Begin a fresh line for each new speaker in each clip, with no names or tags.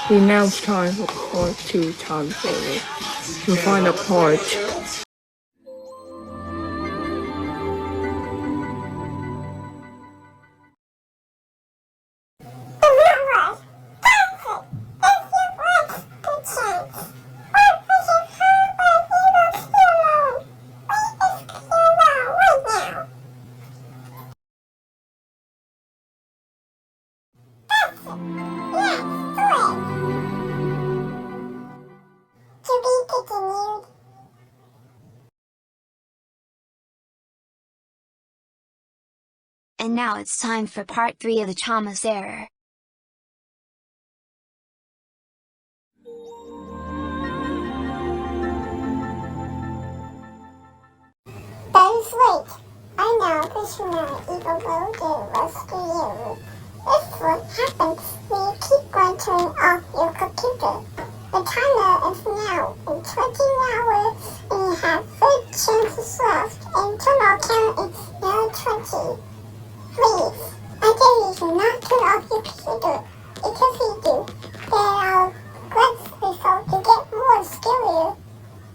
We now it's time for part 2 time saver. You'll find a part.
And now it's time for part 3 of the Thomas error.
That is right. I now push my evil mode and rescue you. This is what happens when you keep on turning off your computer. The timer is now in 20 hours and you have 3 chances left and total count is now 20. Please, I dare you to not turn off your computer, because if you do, then our quest result to get more scarier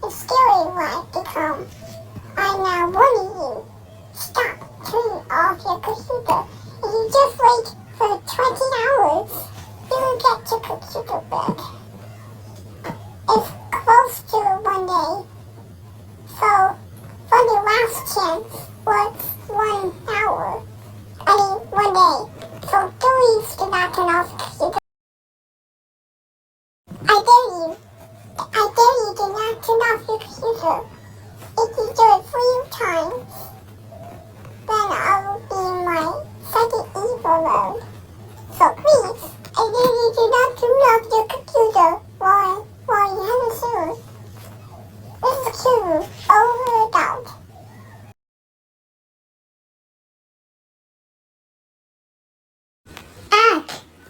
and scarier life to come. I'm now warning you, stop turning off your computer. If you just wait for 20 hours, you will get your computer back. It's close to 1 day, so for the last chance was 1 hour. 1 day. So please do not turn off the computer. I dare you to not turn off your computer. If you do it 3 times, then I will be in my second evil mode. So please, I dare you to not turn off your computer while you have a soon. This is Q, over and out.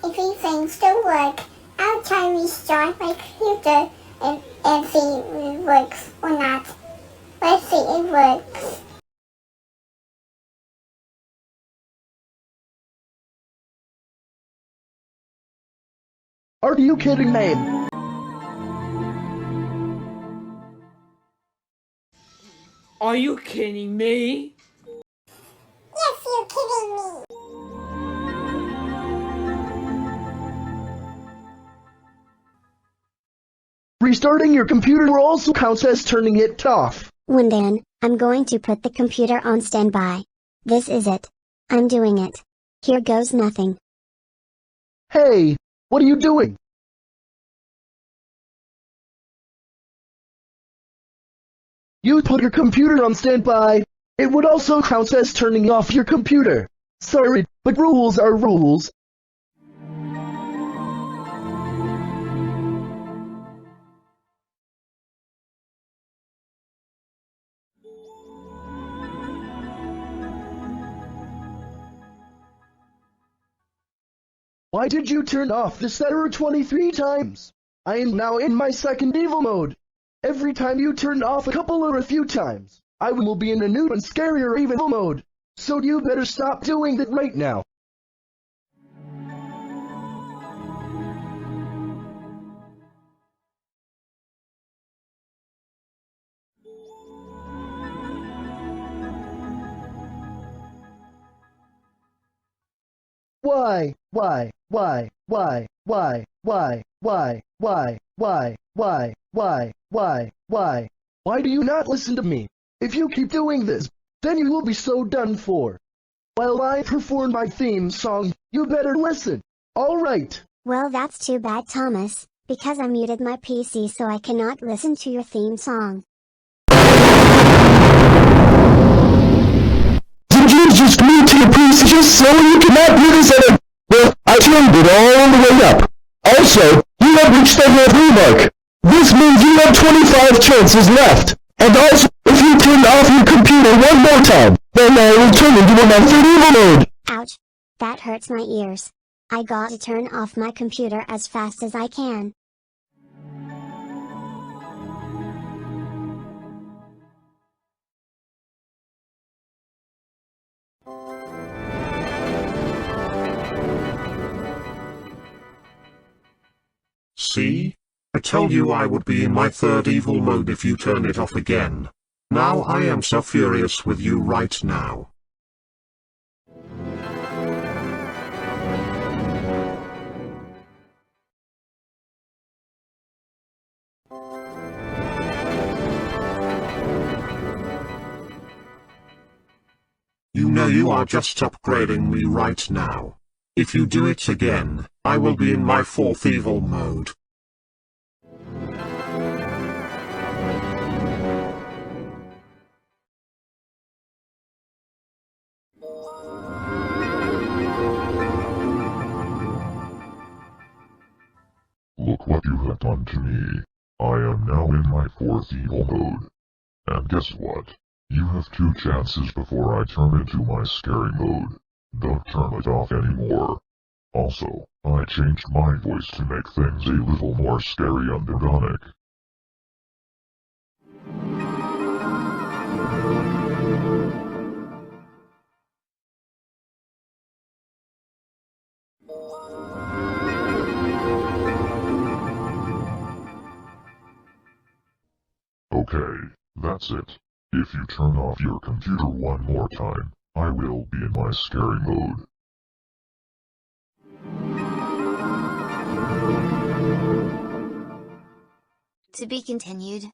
If these things don't work, I'll try and restart my computer and see if it works or not. Let's see if it works.
Are you kidding me?
Are you kidding me?
Yes, you're kidding me.
Restarting your computer also counts as turning it off.
Wundan, I'm going to put the computer on standby. This is it. I'm doing it. Here goes nothing.
Hey, what are you doing? You put your computer on standby. It would also count as turning off your computer. Sorry, but rules are rules. Why did you turn off the setter 23 times? I am now in my second evil mode. Every time you turn off a couple or a few times, I will be in a new and scarier evil mode. So you better stop doing that right now. Why? Why do you not listen to me? If you keep doing this, then you will be so done for. While I perform my theme song, you better listen. Alright.
Well, that's too bad, Thomas, because I muted my PC so I cannot listen to your theme song.
Did you just mute your PC just so you cannot do this at a... Well, I turned it all the way up. Also, you have reached the halfway mark. This means you have 25 chances left. And also, if you turn off your computer one more time, then I will turn into a third evil mode.
Ouch. That hurts my ears. I got to turn off my computer as fast as I can.
See? I told you I would be in my third evil mode if you turn it off again. Now I am so furious with you right now. You know you are just upgrading me right now. If you do it again, I will be in my fourth evil mode.
Look what you have done to me. I am now in my fourth evil mode. And guess what? You have 2 chances before I turn into my scary mode. Don't turn it off anymore. Also, I changed my voice to make things a little more scary and ironic. Okay, that's it. If you turn off your computer one more time, I will be in my scary mode.
To be continued.